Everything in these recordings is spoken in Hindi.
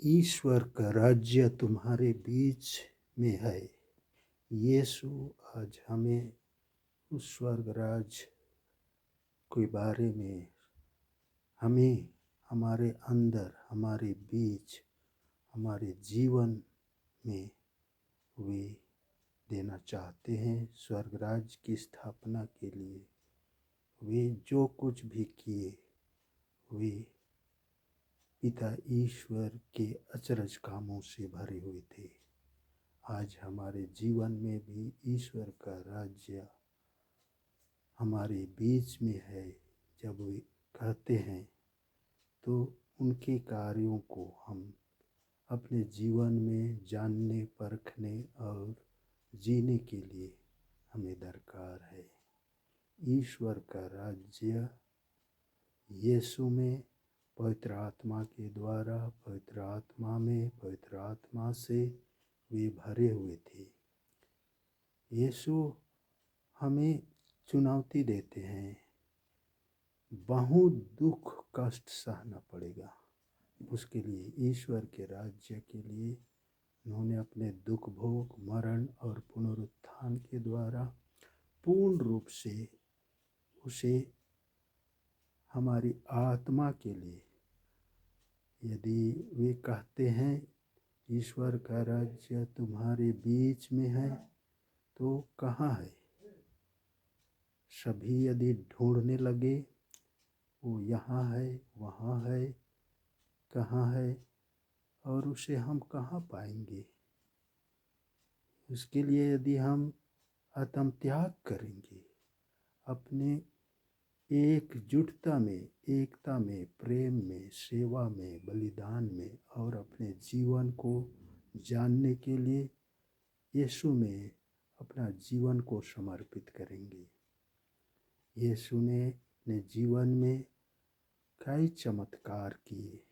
ईश्वर का राज्य तुम्हारे बीच में है। यीशु आज हमें उस स्वर्ग राज्य के बारे में हमें हमारे अंदर, हमारे बीच, हमारे जीवन में वे देना चाहते हैं। स्वर्ग राज्य की स्थापना के लिए वे जो कुछ भी किए, वे पिता ईश्वर के अचरज कामों से भरे हुए थे। आज हमारे जीवन में भी ईश्वर का राज्य हमारे बीच में है। जब वे कहते हैं तो उनके कार्यों को हम अपने जीवन में जानने, परखने और जीने के लिए हमें दरकार है। ईश्वर का राज्य यीशु में पवित्र आत्मा के द्वारा, पवित्र आत्मा में, पवित्र आत्मा से वे भरे हुए थे। यीशु हमें चुनौती देते हैं, बहुत दुख कष्ट सहना पड़ेगा। उसके लिए ईश्वर के राज्य के लिए उन्होंने अपने दुख भोग, मरण और पुनरुत्थान के द्वारा पूर्ण रूप से उसे हमारी आत्मा के लिए, यदि वे कहते हैं ईश्वर का राज्य तुम्हारे बीच में है, तो कहाँ है? सभी यदि ढूंढने लगे, वो यहाँ है, वहाँ है, कहाँ है, और उसे हम कहाँ पाएंगे? उसके लिए यदि हम आत्म त्याग करेंगे, अपने एकजुटता में, एकता में, प्रेम में, सेवा में, बलिदान में और अपने जीवन को जानने के लिए यीशु में अपना जीवन को समर्पित करेंगे। यीशु ने अपने जीवन में कई चमत्कार किए।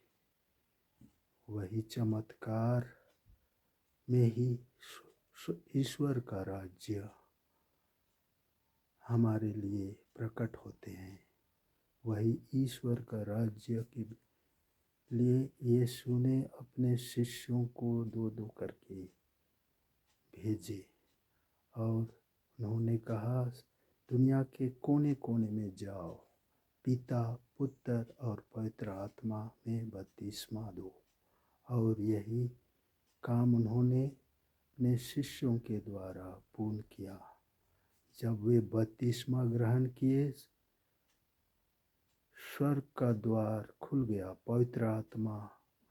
वही चमत्कार में ही ईश्वर का राज्य हमारे लिए प्रकट होते हैं। वही ईश्वर का राज्य के लिए यीशु ने अपने शिष्यों को दो दो करके भेजे और उन्होंने कहा, दुनिया के कोने कोने में जाओ, पिता, पुत्र और पवित्र आत्मा में बपतिस्मा दो। और यही काम उन्होंने अपने शिष्यों के द्वारा पूर्ण किया। जब वे बपतिस्मा ग्रहण किए, स्वर्ग का द्वार खुल गया, पवित्र आत्मा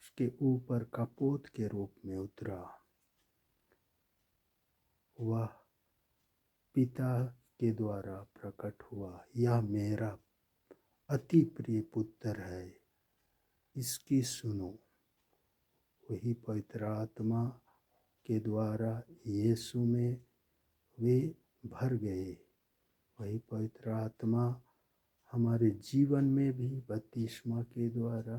उसके ऊपर कपोत के रूप में उतरा। वह पिता के द्वारा प्रकट हुआ, यह मेरा अति प्रिय पुत्र है, इसकी सुनो। वही पवित्र आत्मा के द्वारा यीशु में वे भर गए। वही पवित्र आत्मा हमारे जीवन में भी बपतिस्मा के द्वारा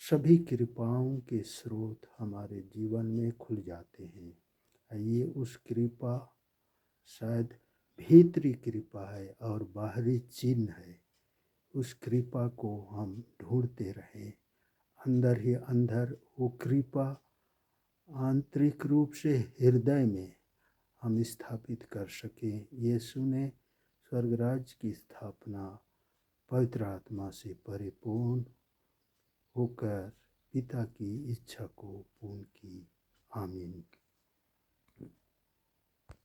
सभी कृपाओं के स्रोत हमारे जीवन में खुल जाते हैं। ये उस कृपा शायद भीतरी कृपा है और बाहरी चिन्ह है। उस कृपा को हम ढूंढते रहें, अंदर ही अंदर वो कृपा आंतरिक रूप से हृदय में हम स्थापित कर सकें। यीशु ने स्वर्गराज की स्थापना पवित्र आत्मा से परिपूर्ण होकर पिता की इच्छा को पूर्ण किया।